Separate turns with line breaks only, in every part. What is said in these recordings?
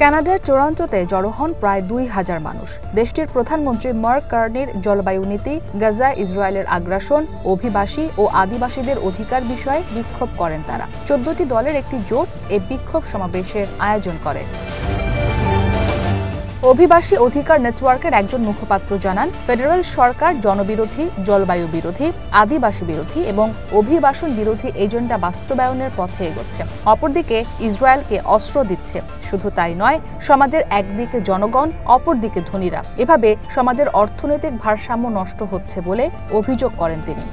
কানাডার টরন্টোতে জড়ো হন প্রায় ২,০০০ মানুষ। দেশটির প্রধানমন্ত্রী মার্ক কার্নির জলবায়ু নীতি, গাজা ইসরায়েলের আগ্রাসন, অভিবাসী ও আদিবাসীদের অধিকার বিষয়ে বিক্ষোভ করেন তারা। ১৪টি দলের একটি জোট এই বিক্ষোভ সমাবেশের আয়োজন করে। অভিবাসী অধিকার নেটওয়ার্কের একজন মুখপাত্র জানান, ফেডারেল সরকার জনবিরোধী, জলবায়ু বিরোধী, আদিবাসী বিরোধী এবং অভিবাসন বিরোধী এজেন্ডা বাস্তবায়নের পথে এগোচ্ছে। অপরদিকে ইসরায়েলকে অস্ত্র দিচ্ছে। শুধু তাই নয়, সমাজের একদিকে জনগণ, অপরদিকে ধনীরা। এভাবে সমাজের অর্থনৈতিক ভারসাম্য নষ্ট হচ্ছে বলে অভিযোগ করেন তিনি।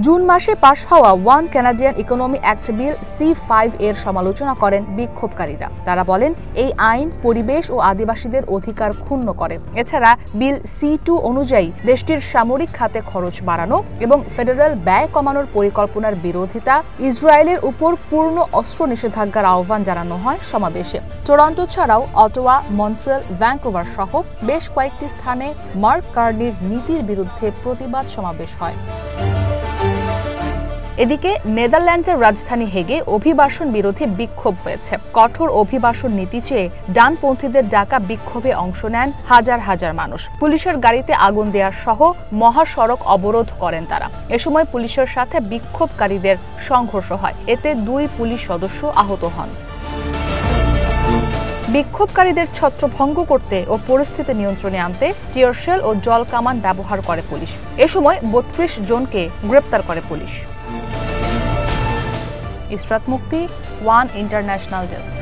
জুন মাসে পাশ হওয়া ওয়ান কানাডিয়ান ইকোনমি অ্যাক্ট বিল C5 এর সমালোচনা করেন বিক্ষোভকারীরা। তারা বলেন, এই আইন পরিবেশ ও আদিবাসীদের অধিকার ক্ষুণ্ণ করে। এছাড়া বিল C2 অনুযায়ী দেশটির সামরিক খাতে খরচ বাড়ানো এবং ফেডারেল ব্যয় কমানোর পরিকল্পনার বিরোধিতা। ইসরায়েলের উপর পূর্ণ অস্ত্র নিষেধাজ্ঞার আহ্বান জানানো হয় সমাবেশে। টরন্টো ছাড়াও অটোয়া, মন্ট্রিয়াল, ভ্যাঙ্কুভার সহ বেশ কয়েকটি স্থানে মার্ক কার্নির নীতির বিরুদ্ধে প্রতিবাদ সমাবেশ হয়। এদিকে নেদারল্যান্ডসের রাজধানী হেগে অভিবাসন বিরোধী বিক্ষোভ হয়েছে। কঠোর অভিবাসন নীতি চেয়ে ডানপন্থীদের ডাকা বিক্ষোভে অংশ নেন হাজার হাজার মানুষ। পুলিশের গাড়িতে আগুন দেওয়া সহ মহাসড়ক অবরোধ করেন তারা। এ সময় পুলিশের সাথে বিক্ষোভকারীদের সংঘর্ষ হয়। এতে 2 পুলিশ সদস্য আহত হন। বিক্ষোভকারীদের ছত্রভঙ্গ করতে ও পরিস্থিতি নিয়ন্ত্রণে আনতে টিয়ার শেল ও জল কামান ব্যবহার করে পুলিশ। এ সময় 32 জনকে গ্রেপ্তার করে পুলিশ। ইসরাত মুক্তি, ওয়ান ইন্টারন্যাশনাল ডেস্ক।